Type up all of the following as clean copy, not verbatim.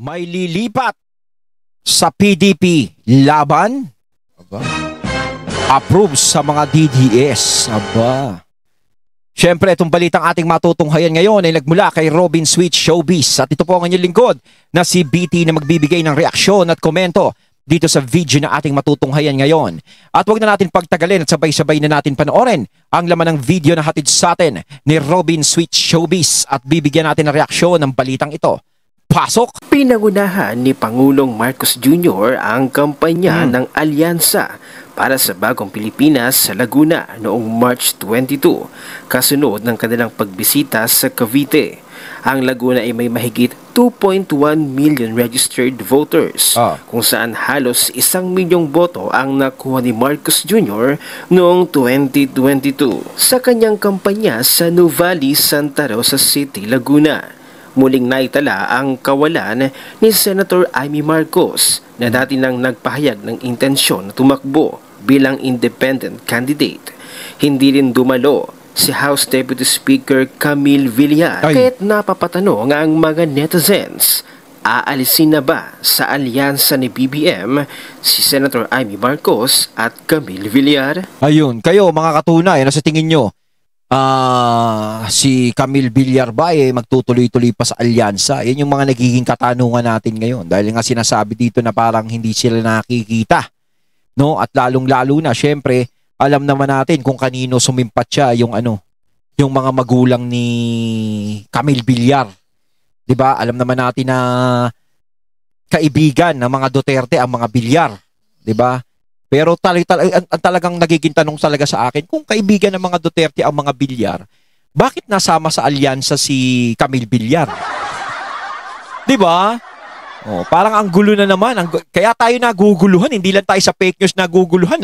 May lilipat sa PDP laban. Aba. Approves sa mga DDS. Aba. Siyempre, itong balitang ating matutunghayan ngayon ay nagmula kay Robin Sweet Showbiz. At ito po ang inyong lingkod na si BT na magbibigay ng reaksyon at komento dito sa video na ating matutunghayan ngayon. At huwag na natin pagtagalin at sabay-sabay na natin panoorin ang laman ng video na hatid sa atin ni Robin Sweet Showbiz at bibigyan natin ng reaksyon ng balitang ito. Pasok! Pinangunahan ni Pangulong Marcos Jr. ang kampanya ng Alyansa para sa Bagong Pilipinas sa Laguna noong March 22, kasunod ng kanilang pagbisita sa Cavite. Ang Laguna ay may mahigit 2.1 million registered voters, kung saan halos 1 milyong boto ang nakuha ni Marcos Jr. noong 2022 sa kanyang kampanya sa Nuvali, Santa Rosa City, Laguna. Muling naitala ang kawalan ni Senator Amy Marcos na dati nang nagpahayag ng intensyon na tumakbo bilang independent candidate. Hindi rin dumalo si House Deputy Speaker Camille Villar kaya't napapatanong ang mga netizens. Aalisin na ba sa alyansa ni BBM si Senator Amy Marcos at Camille Villar? Ayun, kayo mga katunay, ano sa tingin nyo? Si Camille Villar ba magtutuloy-tuloy pa sa alyansa? Yan yung mga nagiging katanungan natin ngayon dahil nga sinasabi dito na parang hindi sila nakikita, no? At lalong-lalo na syempre alam naman natin kung kanino sumimpat siya, yung yung mga magulang ni Camille Villar, 'di ba? Alam naman natin na kaibigan ng mga Duterte ang mga Villar, 'di ba? Pero talagang nagiging tanong talaga sa akin, kung kaibigan ng mga Duterte ang mga Villar, bakit nasama sa alyansa si Camille Villar? 'Di ba? Oh, parang ang gulo na naman. Kaya tayo naguguluhan, hindi lang tayo sa fake news naguguluhan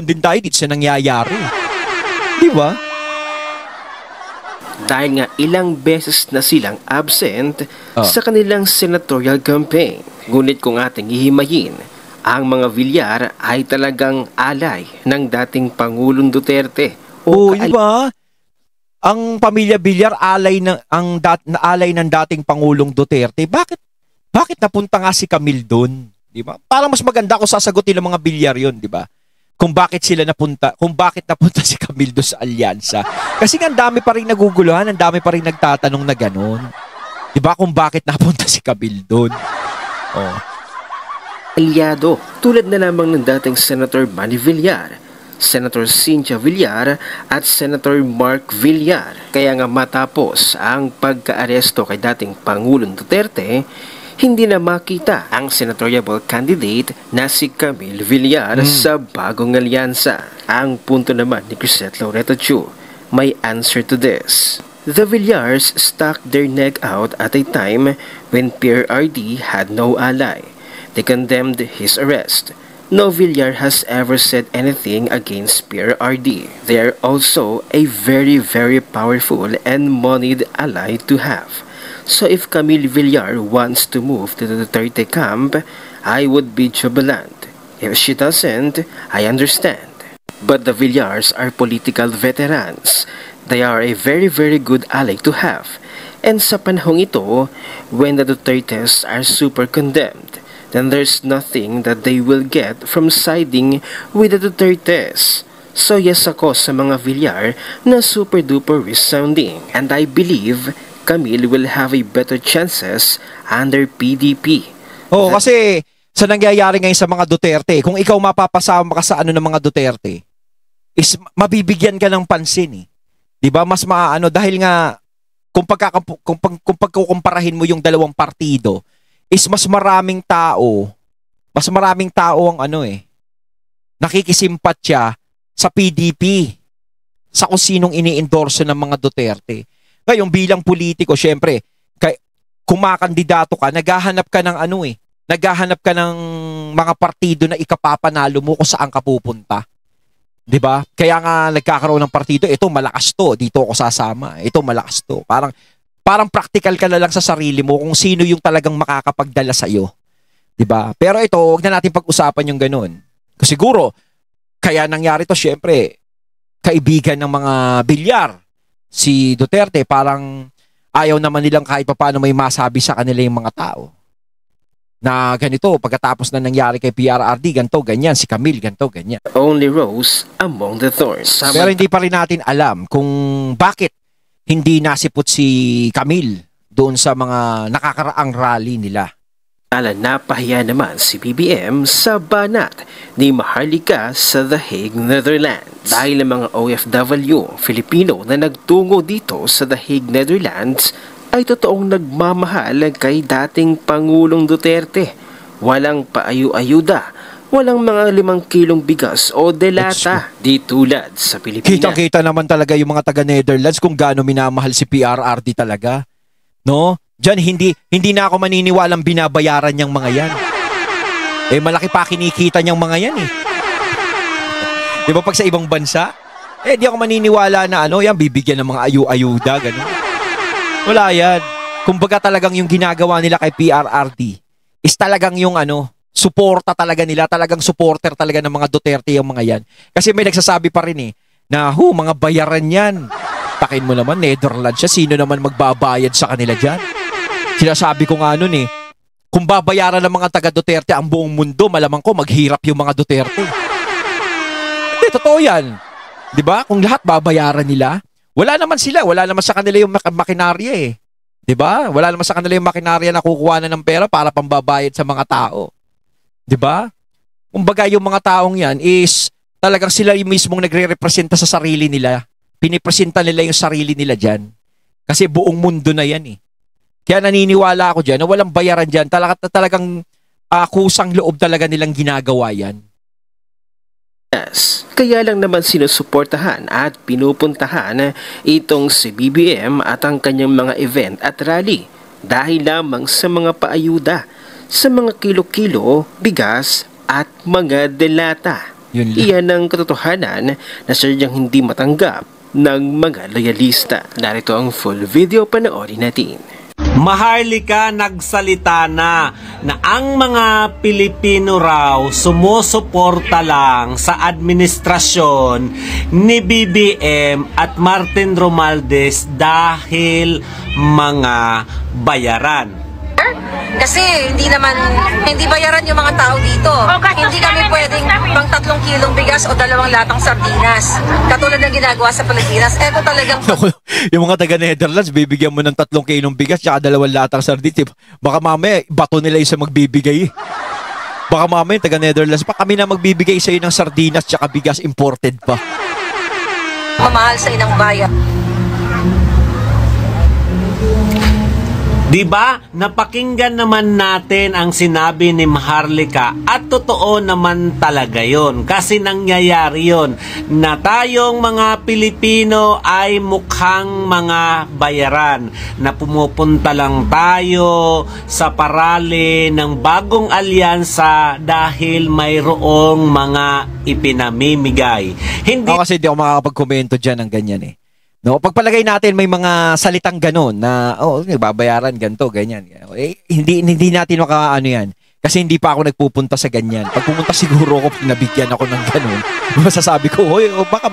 din tayo dito sa nangyayari. 'Di ba? Dahil nga ilang beses na silang absent sa kanilang senatorial campaign. Ngunit kung ating hihimayin, ang mga Villar ay talagang alay ng dating Pangulong Duterte. Di ba? Ang pamilya Villar alay ng dating Pangulong Duterte. Bakit napunta nga si Camille doon? Di ba? Para mas maganda kung sasagutin ng mga Villar 'yon, di ba? Kung bakit napunta si Camille doon sa alyansa. Kasi nga ang dami pa rin naguguluhan, ang dami pa rin nagtatanong na gano'n. Di ba? Kung bakit napunta si Camille doon. Oh. Aliado tulad na lamang ng dating Senator Manny Villar, Senator Cynthia Villar at Senator Mark Villar. Kaya nga matapos ang pagka-aresto kay dating Pangulong Duterte, hindi na makita ang senatorial candidate na si Camille Villar sa bagong alyansa. Ang punto naman ni Crisette Loreto Chu, may answer to this. The Villars stuck their neck out at a time when PRRD had no ally. They condemned his arrest. No Villar has ever said anything against PRRD. They are also a very, very powerful and moneyed ally to have. So if Camille Villar wants to move to the Duterte camp, I would be jubilant. If she doesn't, I understand. But the Villars are political veterans. They are a very, very good ally to have. And sa panahong ito, when the Dutertes are super condemned, then there's nothing that they will get from siding with the Dutertes. So yes ako sa mga Villar na super duper resounding, and I believe Camille will have a better chances under PDP. Kasi sa nangyayari ngayon sa mga Duterte, kung ikaw mapapasama ka sa ng mga Duterte, is mabibigyan ka ng pansin eh. 'Di ba? Mas dahil nga kung pagkukumparahin mo yung dalawang partido, is mas maraming tao ang nakikisimpatya sa PDP, sa kung sinong ini-endorse ng mga Duterte. Ngayon bilang politiko, syempre, kumakandidato ka, naghahanap ka ng mga partido na ikapapanalo mo kung saan ka pupunta. 'Di ba? Kaya nga nagkakaroon ng partido, ito malakas to, dito ako sasama. Ito malakas to. Parang practical ka na lang sa sarili mo kung sino yung talagang makakapagdala sa iyo. 'Di ba? Pero ito, wag na natin pag-usapan yung ganoon. Kasi siguro kaya nangyari to, syempre, kaibigan ng mga Villar si Duterte, parang ayaw naman nilang kahit papaano may masabi sa kanila yung mga tao. na ganito, pagkatapos na nangyari kay PRRD, ganito, ganyan, si Camille, ganito, ganyan. Only rose among the thorns. Pero hindi pa rin natin alam kung bakit hindi nasipot si Camille doon sa mga nakakaraang rally nila. Napahiya naman si BBM sa banat ni Maharlika sa The Hague, Netherlands. Dahil ang mga OFW Filipino na nagtungo dito sa The Hague, Netherlands ay totoong nagmamahal kay dating Pangulong Duterte. Walang paayu-ayuda, walang mga 5 kilong bigas o delata, di tulad sa Pilipinas. Kitang-kita naman talaga yung mga taga-Netherlands kung gaano minamahal si PRRD talaga. No? Diyan, hindi na ako maniniwalang binabayaran niyang mga yan. Malaki pa kinikita niyang mga yan eh. Di ba pag sa ibang bansa? Di ako maniniwala na yan, bibigyan ng mga ayu-ayuda, gano'n. Wala yan. Kumbaga talagang yung ginagawa nila kay PRRD is talagang yung suporta talaga nila, talagang supporter talaga ng mga Duterte yung mga yan. Kasi may nagsasabi pa rin na mga bayaran yan. Takin mo naman, Netherlands siya, sino naman magbabayad sa kanila dyan? Sinasabi ko nga nun kung babayaran ng mga taga Duterte ang buong mundo, malamang ko maghirap yung mga Duterte. Totoo yan. Diba? Kung lahat babayaran nila, wala naman sa kanila yung makinarya Diba? Wala naman sa kanila yung makinarya na kukuha na ng pera para pambabayad sa mga tao. Diba? Kumbaga yung mga taong yan is talagang sila yung mismong nagre-representa sa sarili nila. Pinipresenta nila yung sarili nila dyan. Kasi buong mundo na yan Kaya naniniwala ako dyan na walang bayaran dyan. Talagang kusang loob talaga nilang ginagawa yan. Kaya lang naman sinusuportahan at pinupuntahan itong si BBM at ang kanyang mga event at rally dahil lamang sa mga paayuda, sa mga kilo-kilo, bigas at mga delata. Iyan ang katotohanan na sadyang hindi matanggap ng mga loyalista. Narito ang full video, panoorin natin. Maharlika nagsalita na ang mga Pilipino raw sumusuporta lang sa administrasyon ni BBM at Martin Romualdez dahil mga bayaran. Kasi hindi bayaran yung mga tao dito. Hindi kami pwedeng pang 3 kilong bigas o 2 latang sardinas. Katulad ng ginagawa sa Pilipinas. Eto talagang... Yung mga taga-Netherlands, bibigyan mo ng 3 kilong bigas tsaka 2 latang sardinas. Baka mamaya, bato nila yung sa magbibigay. Baka mamaya, taga-Netherlands pa kami na magbibigay sa'yo ng sardinas tsaka bigas imported pa. Mamahal sa inang bayan. Diba? Napakinggan naman natin ang sinabi ni Maharlika at totoo naman talaga yon. Kasi nangyayari yon na tayong mga Pilipino ay mukhang mga bayaran na pumupunta lang tayo sa parali ng bagong alyansa dahil mayroong mga ipinamimigay. Hindi... Kasi hindi ako makakapag-komento dyan ng ganyan No, pagpalagay natin may mga salitang ganon na babayaran ganto, ganyan. Hindi natin yan. Kasi hindi pa ako nagpupunta sa ganyan. Pag pumunta siguro ako, nabigyan ako ng ganon. Masasabi ko, baka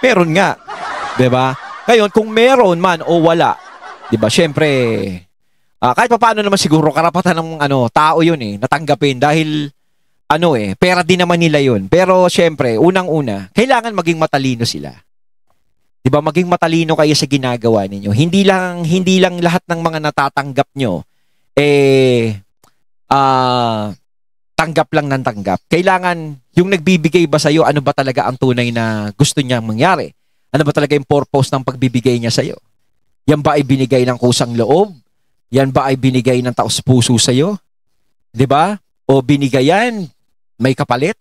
meron nga. 'Di ba? Ngayon, kung meron man o wala, 'di ba? Syempre, kahit paano naman siguro karapatan ng tao 'yun natanggapin dahil pera din naman nila 'yun. Pero syempre, unang-una, kailangan maging matalino sila. Diba, maging matalino kayo sa ginagawa ninyo. Hindi lang lahat ng mga natatanggap nyo tanggap lang ng tanggap. Kailangan yung nagbibigay ba sa'yo, ano ba talaga ang tunay na gusto niyang mangyari? Ano ba talaga yung purpose ng pagbibigay niya sa'yo? Yan ba ay binigay ng kusang loob? Yan ba ay binigay ng taos-puso sa'yo? Diba? O binigay yan, may kapalit?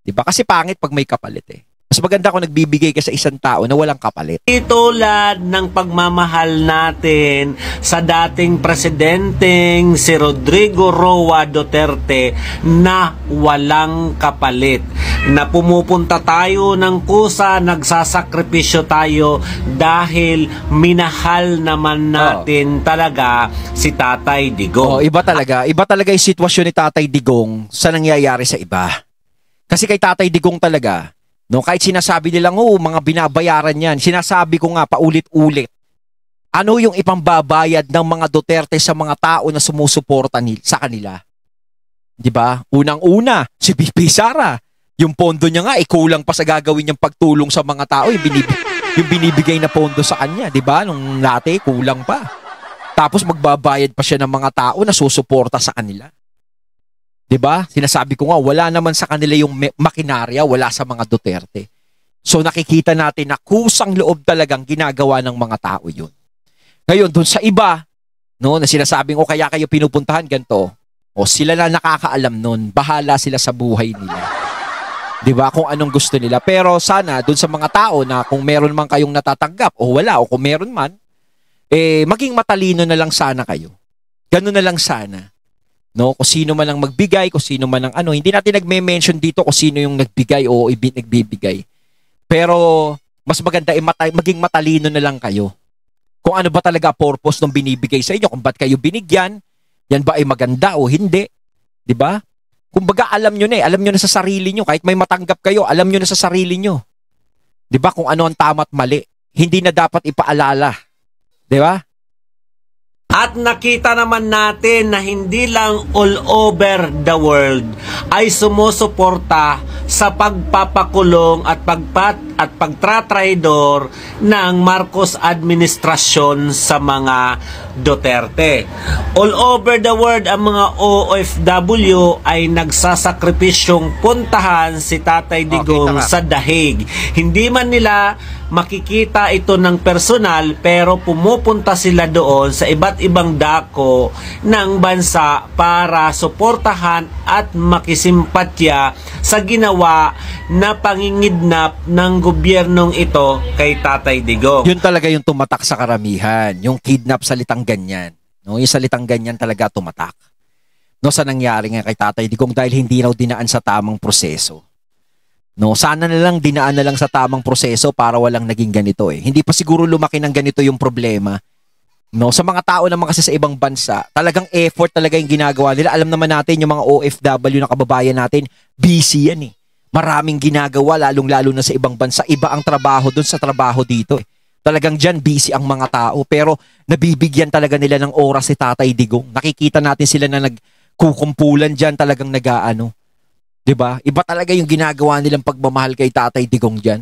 Diba? Kasi pangit pag may kapalit Mas maganda kung nagbibigay ka sa isang tao na walang kapalit. Tulad ng pagmamahal natin sa dating presidenteng si Rodrigo Roa Duterte na walang kapalit. Na pumupunta tayo ng kusa, nagsasakripisyo tayo dahil minahal naman natin talaga si Tatay Digong. Iba talaga yung sitwasyon ni Tatay Digong sa nangyayari sa iba. Kasi kay Tatay Digong talaga, kahit sinasabi nilang, mga binabayaran yan, sinasabi ko nga paulit-ulit, ano yung ipambabayad ng mga Duterte sa mga tao na sumusuporta sa kanila? 'Di ba? Unang-una, si BP Sara. Yung pondo niya nga, kulang pa sa gagawin niyang pagtulong sa mga tao. Yung binibigay na pondo sa kanya, 'di ba? Nung dati, kulang pa. Tapos magbabayad pa siya ng mga tao na susuporta sa kanila. 'Di ba? Sinasabi ko nga, wala naman sa kanila yung makinarya, wala sa mga Duterte. So nakikita natin na kusang loob talagang ginagawa ng mga tao 'yun. Ngayon, dun sa iba, no, na sinasabing o kaya kayo pinupuntahan ganito, o sila na nakakaalam nun, bahala sila sa buhay nila. 'Di ba? Kung anong gusto nila. Pero sana dun sa mga tao na kung meron man kayong natatanggap o wala o kung meron man, maging matalino na lang sana kayo. Ganun na lang sana. No, kung sino man ang magbigay, kung sino man ang hindi natin nagme-mention dito kung sino yung nagbigay o nagbibigay. Pero mas maganda maging matalino na lang kayo. Kung ano ba talaga purpose ng binibigay sa inyo, kung ba't kayo binigyan, yan ba ay maganda o hindi, 'di ba? Kumbaga alam niyo na sa sarili niyo, kahit may matanggap kayo, alam niyo na sa sarili niyo. 'Di ba kung ano ang tama at mali, hindi na dapat ipaalala. 'Di ba? At nakita naman natin na hindi lang all over the world ay sumusuporta sa pagpapakulong at pagtratraidor ng Marcos administrasyon sa mga Duterte. All over the world ang mga OFW ay nagsasakripisyong puntahan si Tatay Digong sa Dahig. Hindi man nila makikita ito ng personal pero pumupunta sila doon sa iba't ibang dako ng bansa para suportahan at makisimpatya sa ginawa na pangingidnap ng gobyernong ito kay Tatay Digong. Yun talaga yung tumatak sa karamihan, yung kidnap, salitang ganyan. No, yung salitang ganyan talaga tumatak. No, sa nangyari nga kay Tatay Digong dahil hindi raw dinaan sa tamang proseso. No, sana na lang dinaan na lang sa tamang proseso para walang naging ganito eh. Hindi pa siguro lumaki ng ganito yung problema. No, sa mga tao naman kasi sa ibang bansa, talagang effort talaga yung ginagawa nila. Alam naman natin yung mga OFW na kababayan natin, busy yan eh. Maraming ginagawa lalong-lalo na sa ibang bansa. Iba ang trabaho doon sa trabaho dito eh. Talagang dyan busy ang mga tao pero nabibigyan talaga nila ng oras si Tatay Digong. Nakikita natin sila na nagkukumpulan dyan, talagang nag-aano. 'Di ba? Iba talaga yung ginagawa nilang pagmamahal kay Tatay Digong diyan.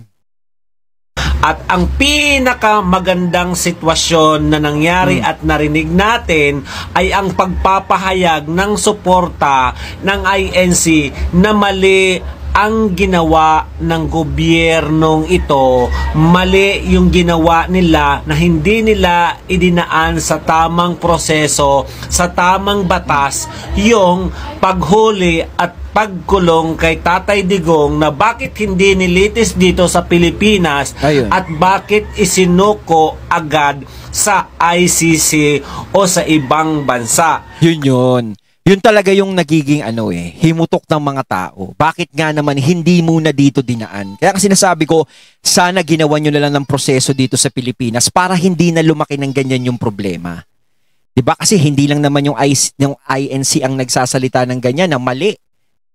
At ang pinakamagandang sitwasyon na nangyari at narinig natin ay ang pagpapahayag ng suporta ng INC na mali ang ginawa ng gobyernong ito, mali yung ginawa nila na hindi nila idinaan sa tamang proseso, sa tamang batas, yung paghuli at pagkulong kay Tatay Digong na bakit hindi nilitis dito sa Pilipinas. Ayun. At bakit isinuko agad sa ICC o sa ibang bansa. Yun talaga yung nagiging himutok ng mga tao. Bakit nga naman hindi muna dito dinaan? Kaya kasi sinasabi ko, sana ginawa nyo na lang ng proseso dito sa Pilipinas para hindi na lumaki ng ganyan yung problema. 'Di ba? Kasi hindi lang naman yung INC ang nagsasalita ng ganyan na mali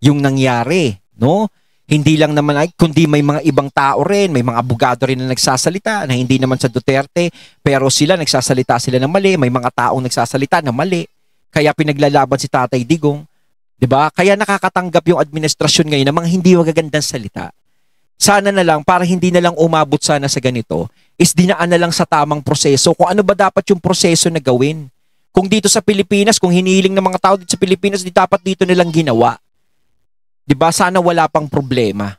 yung nangyari, no? Hindi lang naman kundi may mga ibang tao rin, may mga abogado rin na nagsasalita na hindi naman sa Duterte, pero nagsasalita sila ng mali, may mga taong nagsasalita na mali. Kaya pinaglalaban si Tatay Digong, 'di ba? Kaya nakakatanggap yung administrasyon ngayon ng mga hindi magagandang salita. Sana na lang para hindi na lang umabot sana sa ganito, is dinaan na lang sa tamang proseso kung ano ba dapat yung proseso na gawin. Kung dito sa Pilipinas, kung hinihiling ng mga tao dito sa Pilipinas, di dapat dito nilang ginawa. 'Di ba? Sana wala pang problema.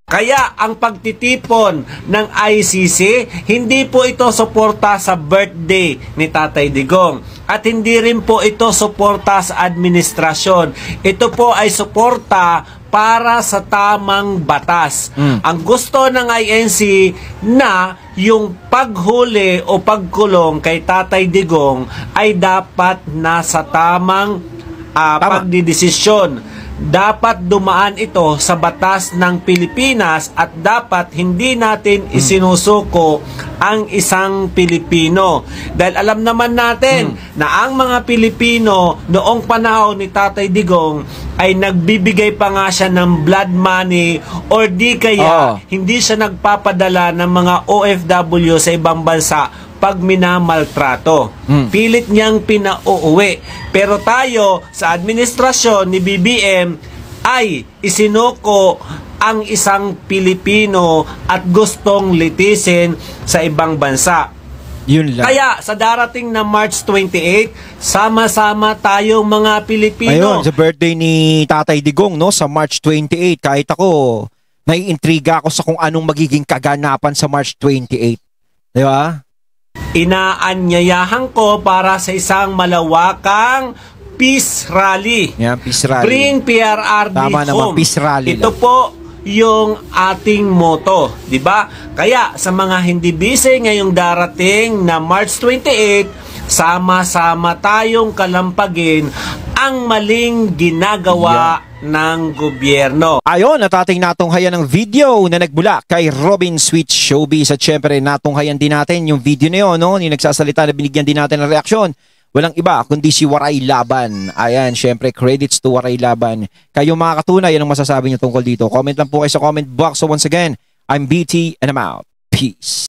Kaya ang pagtitipon ng ICC, hindi po ito suporta sa birthday ni Tatay Digong. At hindi rin po ito suporta sa administrasyon. Ito po ay suporta para sa tamang batas. Ang gusto ng INC na yung paghuli o pagkulong kay Tatay Digong ay dapat nasa tamang pagdidesisyon. Dapat dumaan ito sa batas ng Pilipinas at dapat hindi natin isinusuko ang isang Pilipino. Dahil alam naman natin na ang mga Pilipino noong panahon ni Tatay Digong ay nagbibigay pa nga siya ng blood money or di kaya hindi siya nagpapadala ng mga OFW sa ibang bansa pag minamaltrato. Pilit niyang pinauuwi. Pero tayo sa administrasyon ni BBM ay isinuko ang isang Pilipino at gustong litisin sa ibang bansa. Yun lang. Kaya sa darating na March 28, sama-sama tayong mga Pilipino. Ayun, sa birthday ni Tatay Digong, no, sa March 28, kahit ako, naiintriga ako sa kung anong magiging kaganapan sa March 28. Di ba? Inaanyayahan ko para sa isang malawakang peace rally. Yan, peace rally. Bring PRRD Tama home. naman, peace rally Ito lang. po yung ating motto, 'di ba? Kaya sa mga hindi busy ngayong darating na March 28, sama-sama tayong kalampagin ang maling ginagawa ng gobyerno. Ayon, at ating natunghayan ng video na nagbula kay Robin Sweet Showbiz. At syempre, natunghayan din natin yung video na yun, no? Yung nagsasalita na binigyan din natin ng reaksyon. Walang iba kundi si Waray Laban. Ayan, syempre, credits to Waray Laban. Kayo mga katunay, anong masasabi niyo tungkol dito? Comment lang po kayo sa comment box. So once again, I'm BT and I'm out. Peace.